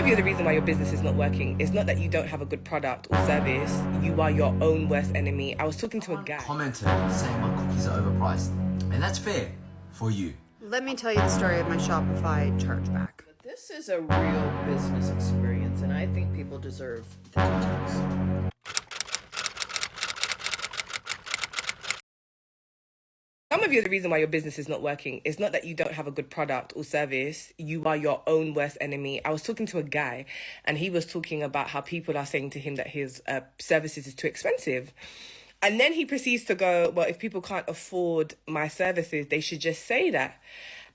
of you are the reason why your business is not working. It's not that you don't have a good product or service. You are your own worst enemy. I was talking to a guy. Commented saying my cookies are overpriced. And that's fair for you. Let me tell you the story of my Shopify chargeback. This is a real business experience, and I think people deserve the details. Some of you are the reason why your business is not working. It's not that you don't have a good product or service. You are your own worst enemy. I was talking to a guy and he was talking about how people are saying to him that his services is too expensive. And then he proceeds to go, well, if people can't afford my services, they should just say that.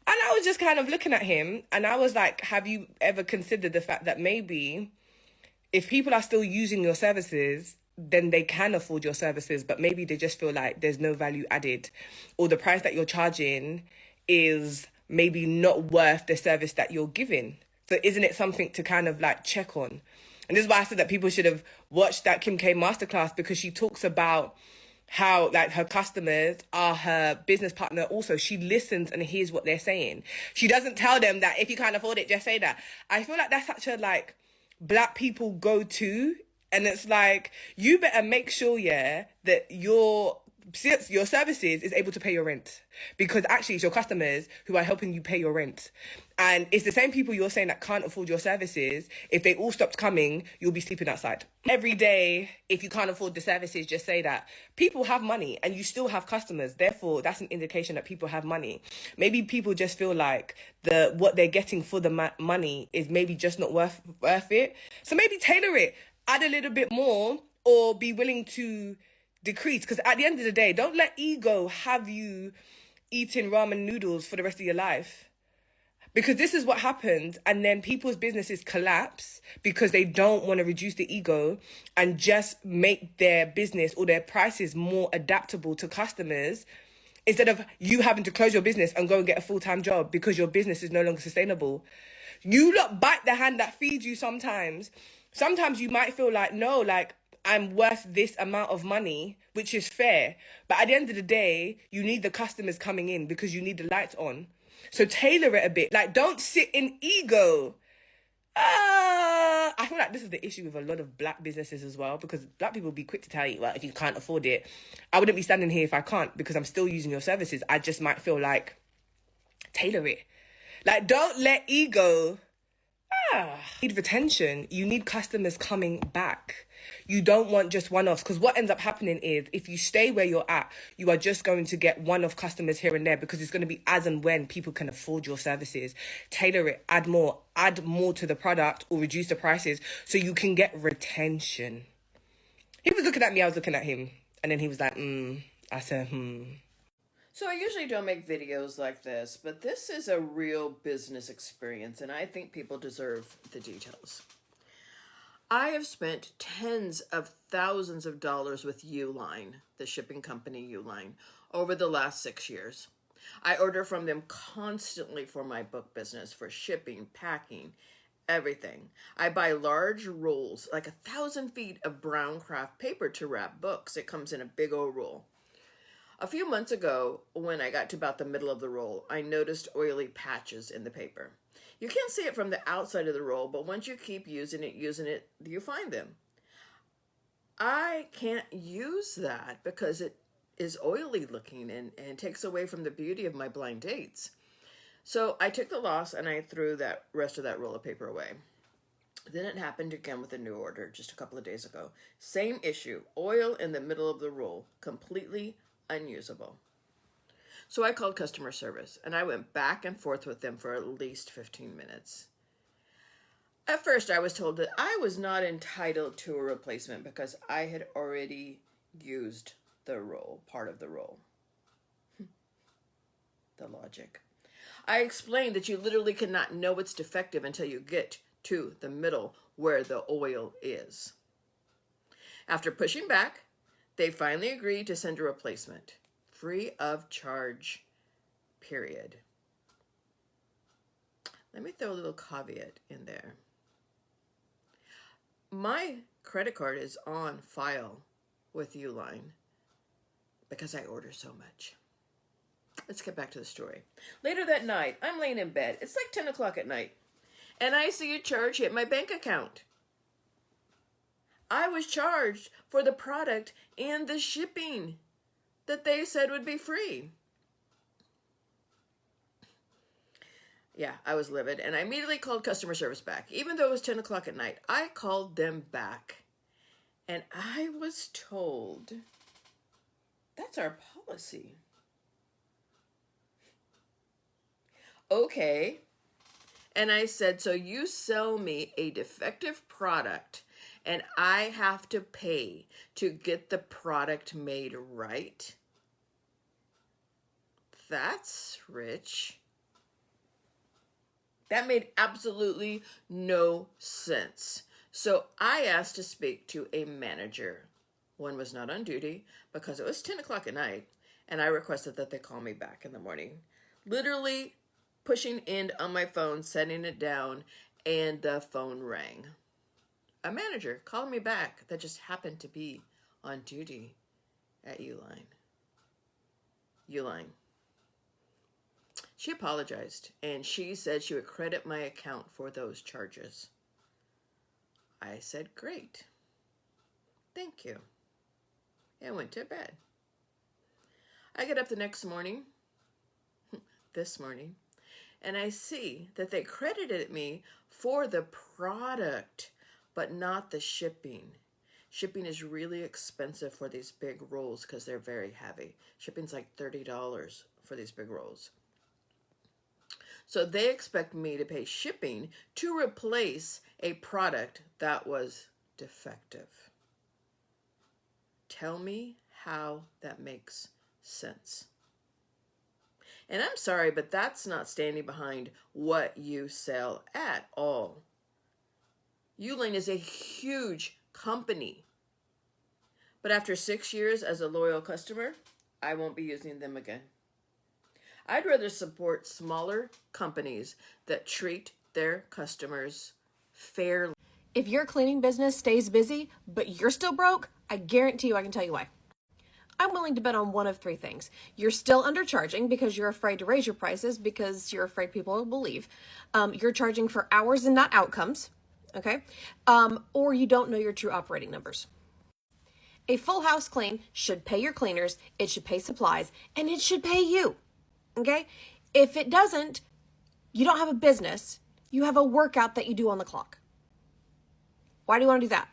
And I was just kind of looking at him and I was like, have you ever considered the fact that maybe if people are still using your services, then they can afford your services, but maybe they just feel like there's no value added, or the price that you're charging is maybe not worth the service that you're giving. So isn't it something to kind of like check on? And this is why I said that people should have watched that Kim K masterclass, because she talks about how like her customers are her business partner also. She listens and hears what they're saying. She doesn't tell them that if you can't afford it, just say that. I feel like that's such a like black people go to. And it's like, you better make sure, yeah, that your services is able to pay your rent. Because actually it's your customers who are helping you pay your rent. And it's the same people you're saying that can't afford your services. If they all stopped coming, you'll be sleeping outside. Every day, if you can't afford the services, just say that. People have money and you still have customers. Therefore, that's an indication that people have money. Maybe people just feel like what they're getting for the money is maybe just not worth it. So maybe tailor it. Add a little bit more, or be willing to decrease. Because at the end of the day, don't let ego have you eating ramen noodles for the rest of your life. Because this is what happens. And then people's businesses collapse because they don't want to reduce the ego and just make their business or their prices more adaptable to customers, instead of you having to close your business and go and get a full-time job because your business is no longer sustainable. You lot bite the hand that feeds you sometimes. Sometimes you might feel like, no, like I'm worth this amount of money, which is fair. But at the end of the day, you need the customers coming in because you need the lights on. So tailor it a bit. Like, don't sit in ego. I feel like this is the issue with a lot of black businesses as well, because black people will be quick to tell you, well, if you can't afford it, I wouldn't be standing here if I can't, because I'm still using your services. I just might feel like, tailor it. Like, don't let ego... You need retention. You need customers coming back. You don't want just one-offs, because what ends up happening is if you stay where you're at, you are just going to get one-off customers here and there, because it's going to be as and when people can afford your services. Tailor it, add more to the product, or reduce the prices so you can get retention. He was looking at me, I was looking at him, and then he was like, I said, So I usually don't make videos like this, but this is a real business experience, and I think people deserve the details. I have spent tens of thousands of dollars with Uline, the shipping company Uline, over the last 6 years. I order from them constantly for my book business, for shipping, packing, everything. I buy large rolls, like 1,000 feet of brown craft paper to wrap books. It comes in a big old roll. A few months ago, when I got to about the middle of the roll, I noticed oily patches in the paper. You can't see it from the outside of the roll, but once you keep using it, you find them. I can't use that because it is oily looking and takes away from the beauty of my blind dates. So I took the loss and I threw that rest of that roll of paper away. Then it happened again with a new order just a couple of days ago. Same issue, oil in the middle of the roll, completely unusable. So I called customer service and I went back and forth with them for at least 15 minutes. At first I was told that I was not entitled to a replacement because I had already used the roll, part of the roll. The logic. I explained that you literally cannot know it's defective until you get to the middle where the oil is. After pushing back, they finally agreed to send a replacement, free of charge, period. Let me throw a little caveat in there. My credit card is on file with Uline because I order so much. Let's get back to the story. Later that night, I'm laying in bed. It's like 10 o'clock at night. and I see a charge hit my bank account. I was charged for the product and the shipping that they said would be free. Yeah, I was livid, and I immediately called customer service back. Even though it was 10 o'clock at night, I called them back, and I was told, that's our policy. Okay. And I said, so you sell me a defective product, and I have to pay to get the product made right? That's rich. That made absolutely no sense. So I asked to speak to a manager. One was not on duty because it was 10 o'clock at night, and I requested that they call me back in the morning. Literally pushing end on my phone, setting it down, and the phone rang. A manager called me back that just happened to be on duty at Uline. She apologized, and she said she would credit my account for those charges. I said, great. Thank you. And went to bed. I get up the next morning, this morning, and I see that they credited me for the product, but not the shipping. Shipping is really expensive for these big rolls because they're very heavy. Shipping's like $30 for these big rolls. So they expect me to pay shipping to replace a product that was defective. Tell me how that makes sense. And I'm sorry, but that's not standing behind what you sell at all. Uline is a huge company. But after 6 years as a loyal customer, I won't be using them again. I'd rather support smaller companies that treat their customers fairly. If your cleaning business stays busy, but you're still broke, I guarantee you I can tell you why. I'm willing to bet on one of three things. You're still undercharging because you're afraid to raise your prices because you're afraid people will leave. You're charging for hours and not outcomes, okay? Or you don't know your true operating numbers. A full house clean should pay your cleaners, it should pay supplies, and it should pay you. Okay? If it doesn't, you don't have a business. You have a workout that you do on the clock. Why do you want to do that?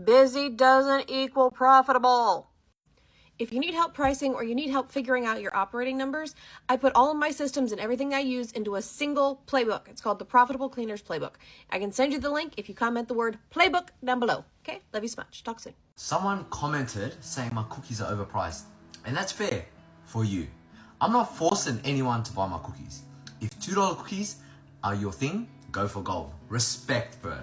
Busy doesn't equal profitable. If you need help pricing or you need help figuring out your operating numbers, I put all of my systems and everything I use into a single playbook. It's called the Profitable Cleaners Playbook. I can send you the link if you comment the word playbook down below. Okay? Love you so much. Talk soon. Someone commented saying my cookies are overpriced, and that's fair for you. I'm not forcing anyone to buy my cookies. If $2 cookies are your thing, go for gold. Respect, bro.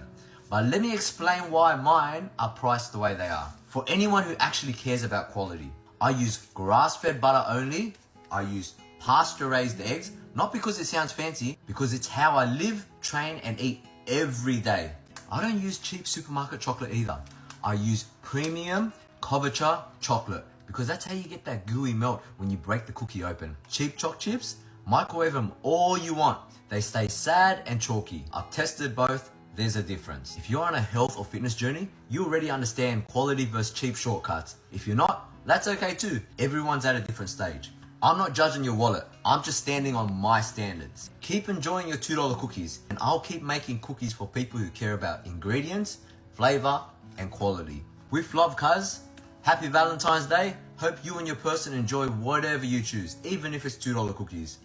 But let me explain why mine are priced the way they are. For anyone who actually cares about quality, I use grass-fed butter only. I use pasture-raised eggs, not because it sounds fancy, because it's how I live, train, and eat every day. I don't use cheap supermarket chocolate either. I use premium Coverture chocolate, because that's how you get that gooey melt when you break the cookie open. Cheap choc chips, microwave them all you want. They stay sad and chalky. I've tested both, there's a difference. If you're on a health or fitness journey, you already understand quality versus cheap shortcuts. If you're not, that's okay too. Everyone's at a different stage. I'm not judging your wallet, I'm just standing on my standards. Keep enjoying your $2 cookies, and I'll keep making cookies for people who care about ingredients, flavor, and quality. With love, cuz. Happy Valentine's Day. Hope you and your person enjoy whatever you choose, even if it's $2 cookies.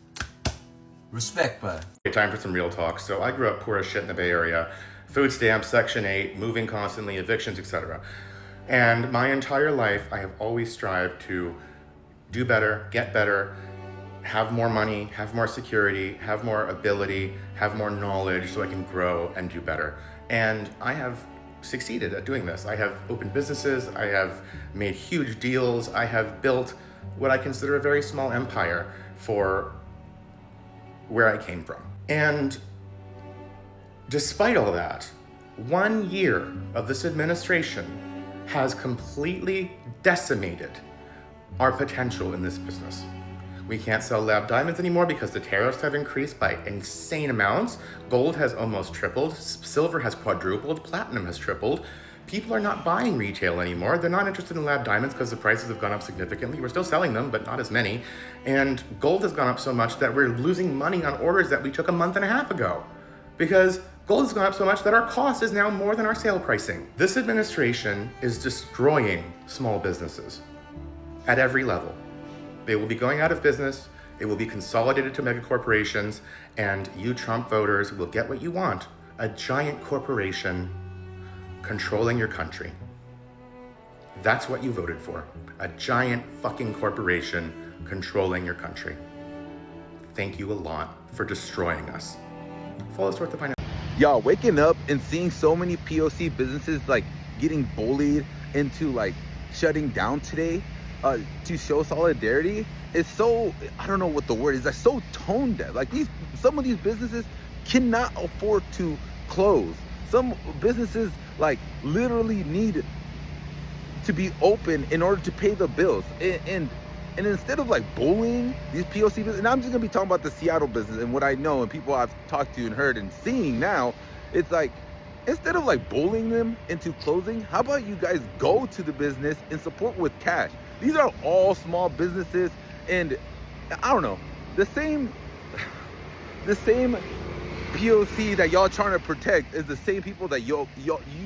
Respect, bro. Okay, time for some real talk. So I grew up poor as shit in the Bay Area. Food stamps, Section 8, moving constantly, evictions, etc. And my entire life, I have always strived to do better, get better, have more money, have more security, have more ability, have more knowledge so I can grow and do better. And I have succeeded at doing this. I have opened businesses, I have made huge deals, I have built what I consider a very small empire for where I came from. And despite all that, 1 year of this administration has completely decimated our potential in this business. We can't sell lab diamonds anymore because the tariffs have increased by insane amounts. Gold has almost tripled. Silver has quadrupled. Platinum has tripled. People are not buying retail anymore. They're not interested in lab diamonds because the prices have gone up significantly. We're still selling them, but not as many. And gold has gone up so much that we're losing money on orders that we took a month and a half ago. Because gold has gone up so much that our cost is now more than our sale pricing. This administration is destroying small businesses at every level. They will be going out of business. It will be consolidated to mega corporations, and you Trump voters will get what you want: a giant corporation controlling your country. That's what you voted for. A giant fucking corporation controlling your country. Thank you a lot for destroying us. Follow us toward the pineapple. Y'all, waking up and seeing so many POC businesses like getting bullied into like shutting down today to show solidarity is so, I don't know what the word is, like so tone deaf. Like some of these businesses cannot afford to close. Some businesses like literally need to be open in order to pay the bills. And instead of like bullying these POC businesses, and I'm just gonna be talking about the Seattle business and what I know and people I've talked to and heard and seeing now, it's like, instead of like bullying them into closing, how about you guys go to the business and support with cash? These are all small businesses, and I don't know, the same POC that y'all trying to protect is the same people that you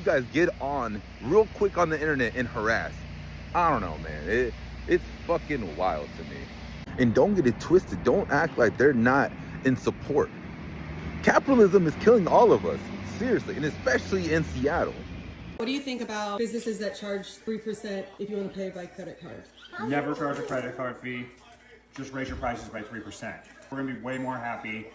guys get on real quick on the internet and harass. I don't know, man. It's fucking wild to me. And don't get it twisted. Don't act like they're not in support. Capitalism is killing all of us, seriously, and especially in Seattle. What do you think about businesses that charge 3% if you want to pay by credit card? Never charge a credit card fee. Just raise your prices by 3%. We're gonna be way more happy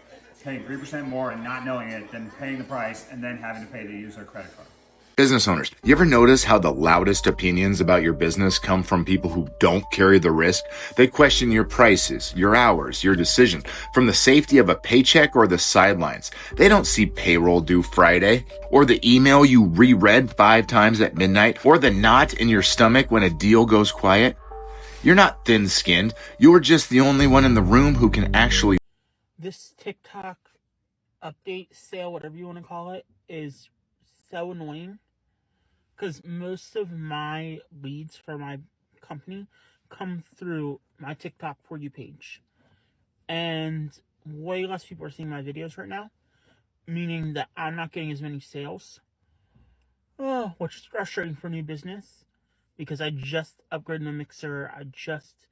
paying 3% more and not knowing it than paying the price and then having to pay to use our credit card. Business owners, you ever notice how the loudest opinions about your business come from people who don't carry the risk? They question your prices, your hours, your decisions, from the safety of a paycheck or the sidelines. They don't see payroll due Friday, or the email you reread 5 times at midnight, or the knot in your stomach when a deal goes quiet. You're not thin-skinned. You're just the only one in the room who can actually. This TikTok update sale, whatever you want to call it, is so annoying because most of my leads for my company come through my TikTok For You page, and way less people are seeing my videos right now, meaning that I'm not getting as many sales, which is frustrating for new business because I just upgraded my mixer. I just,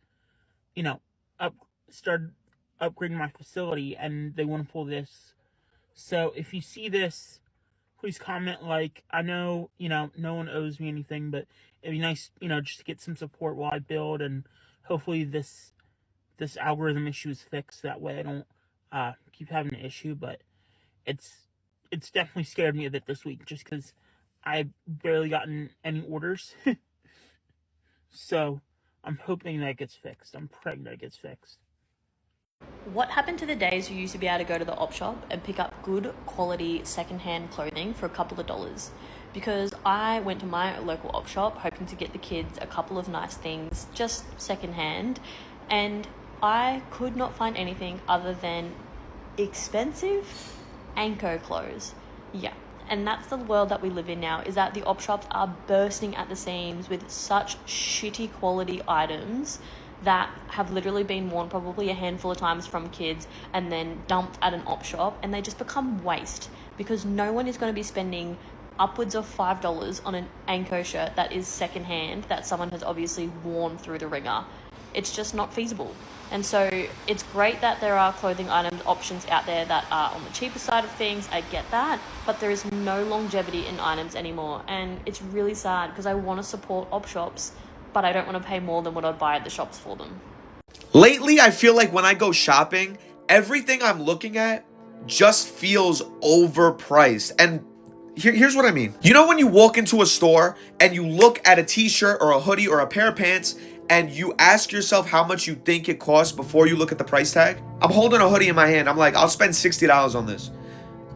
started upgrading my facility, and they want to pull this. So if you see this, please comment. Like, I know, no one owes me anything, but it'd be nice, just to get some support while I build, and hopefully this algorithm issue is fixed. That way I don't keep having an issue, but it's definitely scared me a bit this week just because I've barely gotten any orders. So I'm hoping that gets fixed. I'm praying that it gets fixed. What happened to the days you used to be able to go to the op shop and pick up good quality secondhand clothing for a couple of dollars? Because I went to my local op shop hoping to get the kids a couple of nice things, just secondhand, and I could not find anything other than expensive Anko clothes. Yeah. And that's the world that we live in now, is that the op shops are bursting at the seams with such shitty quality items that have literally been worn probably a handful of times from kids and then dumped at an op shop, and they just become waste because no one is going to be spending upwards of $5 on an Anko shirt that is secondhand that someone has obviously worn through the ringer. It's just not feasible. And so it's great that there are clothing item options out there that are on the cheaper side of things. I get that, but there is no longevity in items anymore, and it's really sad because I want to support op shops, but I don't want to pay more than what I'd buy at the shops for them. Lately, I feel like when I go shopping, everything I'm looking at just feels overpriced. And here's what I mean. You know when you walk into a store and you look at a t-shirt or a hoodie or a pair of pants and you ask yourself how much you think it costs before you look at the price tag? I'm holding a hoodie in my hand. I'm like, I'll spend $60 on this.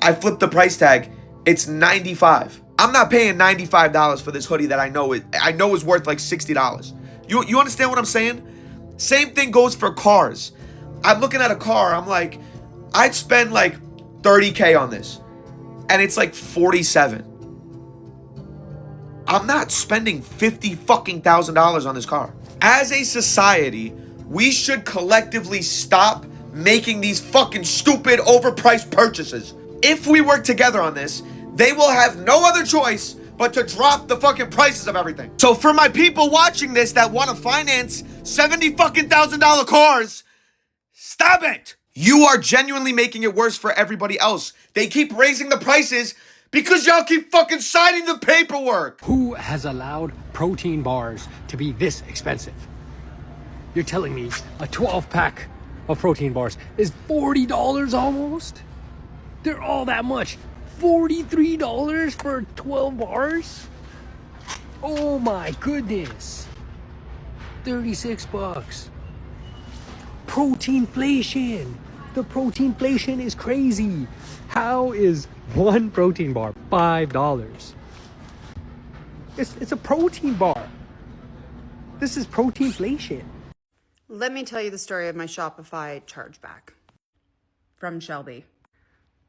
I flip the price tag. It's $95. I'm not paying $95 for this hoodie that I know is worth like $60. You understand what I'm saying? Same thing goes for cars. I'm looking at a car, I'm like, I'd spend like 30K on this, and it's like 47. I'm not spending $50,000 on this car. As a society, we should collectively stop making these fucking stupid overpriced purchases. If we work together on this, they will have no other choice but to drop the fucking prices of everything. So for my people watching this that want to finance $70,000 cars, stop it! You are genuinely making it worse for everybody else. They keep raising the prices because y'all keep fucking signing the paperwork. Who has allowed protein bars to be this expensive? You're telling me a 12-pack of protein bars is $40 almost? They're all that much. $43 for 12 bars? Oh my goodness. 36 bucks. Proteinflation. The proteinflation is crazy. How is one protein bar $5? It's a protein bar. This is proteinflation. Let me tell you the story of my Shopify chargeback from Shelby.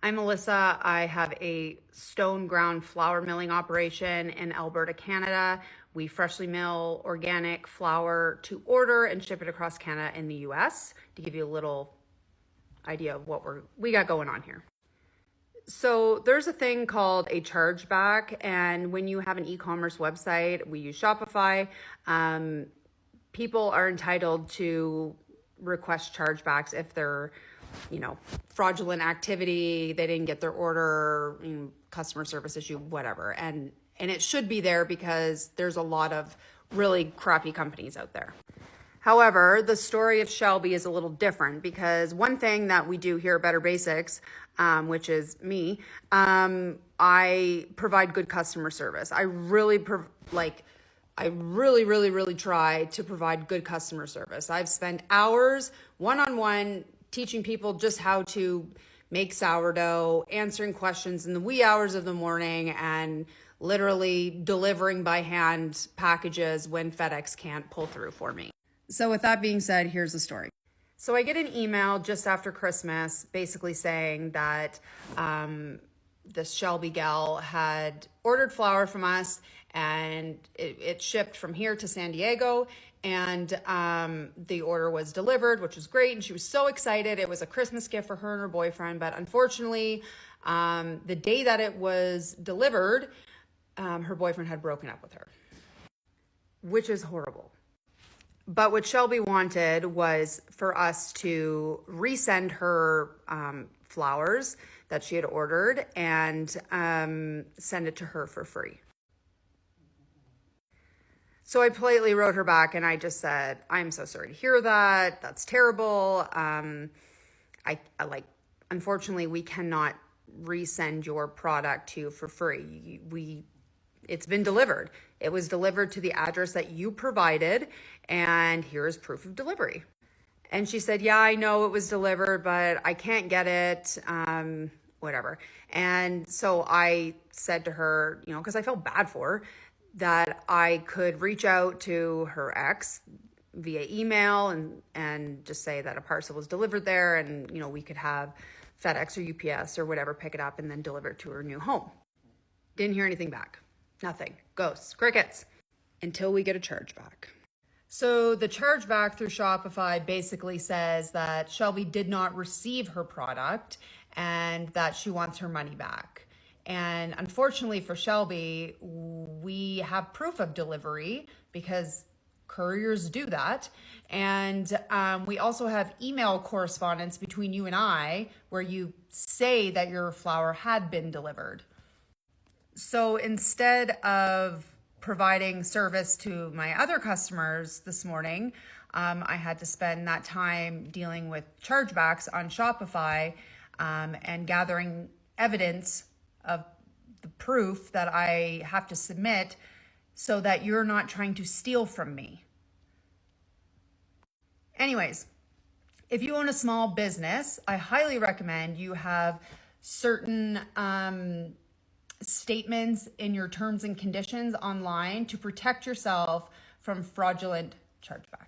I'm Melissa. I have a stone ground flour milling operation in Alberta, Canada. We freshly mill organic flour to order and ship it across Canada and the US, to give you a little idea of what we got going on here. So there's a thing called a chargeback, and when you have an e-commerce website, we use Shopify, people are entitled to request chargebacks if they're, fraudulent activity, they didn't get their order, customer service issue, whatever. And it should be there because there's a lot of really crappy companies out there. However, the story of Shelby is a little different because one thing that we do here at Better Basics, which is me, I provide good customer service. I really try to provide good customer service. I've spent hours one-on-one teaching people just how to make sourdough, answering questions in the wee hours of the morning, and literally delivering by hand packages when FedEx can't pull through for me. So with that being said, here's the story. So I get an email just after Christmas basically saying that this Shelby gal had ordered flour from us, and it shipped from here to San Diego, and the order was delivered, which was great, and she was so excited. It was a Christmas gift for her and her boyfriend, but unfortunately, the day that it was delivered, her boyfriend had broken up with her, which is horrible. But what Shelby wanted was for us to resend her flowers that she had ordered and send it to her for free. So I politely wrote her back and I just said, I'm so sorry to hear that. That's terrible. Unfortunately, we cannot resend your product to you for free. It's been delivered. It was delivered to the address that you provided, and here is proof of delivery. And she said, yeah, I know it was delivered, but I can't get it, whatever. And so I said to her, because I felt bad for her, that I could reach out to her ex via email and just say that a parcel was delivered there, and we could have FedEx or UPS or whatever pick it up and then deliver it to her new home. Didn't hear anything back. Nothing. Ghosts. Crickets. Until we get a chargeback. So the chargeback through Shopify basically says that Shelby did not receive her product and that she wants her money back. And unfortunately for Shelby, we have proof of delivery because couriers do that. And we also have email correspondence between you and I where you say that your flour had been delivered. So instead of providing service to my other customers this morning, I had to spend that time dealing with chargebacks on Shopify and gathering evidence of the proof that I have to submit so that you're not trying to steal from me. Anyways, if you own a small business, I highly recommend you have certain statements in your terms and conditions online to protect yourself from fraudulent chargebacks.